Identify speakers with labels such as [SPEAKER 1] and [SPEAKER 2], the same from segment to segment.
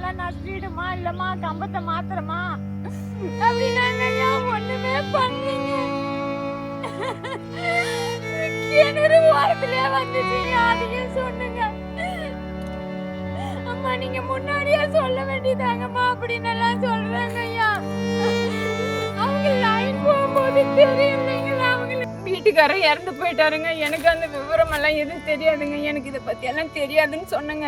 [SPEAKER 1] எல்லாம் நஷ்டிடுமா இல்லம்மா கம்பத்தை மாத்திரமா அப்படின்னாங்க. ஒண்ணுமே பண்ணீங்க. கிணறு ஓரத்திலே வந்துச்சு. அதையும் சொன்னுங்க. அம்மா நீங்க முன்னாடியே சொல்ல வேண்டியதாங்கம்மா அப்படின்னு எல்லாம் சொல்றாங்க ஐயா. அவங்க லைன் போகும்போது தெரியும் இல்லைங்களா, அவங்க வீட்டுக்காரர் இறந்து போயிட்டாருங்க. எனக்கு அந்த விவரம் எல்லாம் எதுவும் தெரியாதுங்க. எனக்கு இதை பத்தி எல்லாம் தெரியாதுன்னு சொன்னங்க.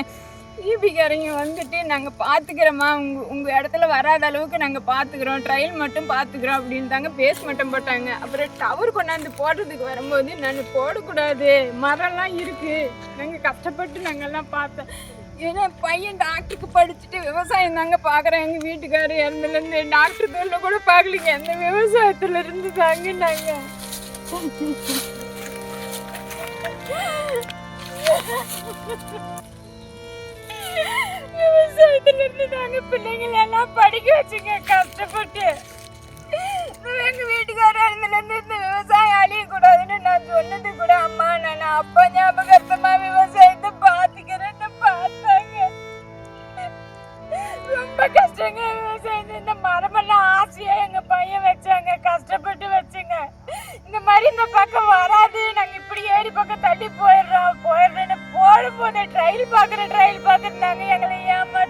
[SPEAKER 1] ஈபிக்காரங்க வந்துட்டு நாங்கள் பார்த்துக்கிறோம்மா, உங்கள் இடத்துல வராத அளவுக்கு நாங்கள் பார்த்துக்குறோம், ட்ரையல் மட்டும் பார்த்துக்குறோம் அப்படின்னு தாங்க பேஸ் மட்டும் போட்டாங்க. அப்புறம் டவர் கொண்டாந்து போடுறதுக்கு வரும்போது நான் போடக்கூடாது, மரம்லாம் இருக்குது, நாங்கள் கஷ்டப்பட்டு நாங்கள்லாம் பார்த்தோம். ஏன்னா பையன் டாக்டருக்கு படிச்சுட்டு விவசாயம் தாங்க பார்க்குறேன். எங்கள் வீட்டுக்காரர் இறந்துலேருந்து டாக்டர் தொழில் கூட பார்க்கலிங்க, அந்த விவசாயத்தில் இருந்து தாங்க நாங்கள் விவசாயத்துல இருந்து நாங்க பிள்ளைங்களை எல்லாம் படிக்க வச்சுங்க கஷ்டப்பட்டு. எங்க வீட்டுக்காரர் இருந்து இந்த விவசாயம் அழியக்கூடாதுன்னு நான் சொன்னது கூட அம்மா நான் அப்பா ஞாபகமா விவசாயத்தை பாத்துக்கிறேன்னு பார்த்தாங்க. ரொம்ப கஷ்டங்க விவசாயத்தை. இந்த மரமெல்லாம் ஆசையா எங்க பையன் வச்சாங்க, கஷ்டப்பட்டு வச்சுங்க. இந்த மாதிரி இந்த பக்கம் வராது, நாங்க இப்படி ஏறி பக்கம் தள்ளி போயிடுறேன்னு போடும்போது ட்ரையல் பாக்குறேன்னாங்க. எங்களை ஏமாத்தி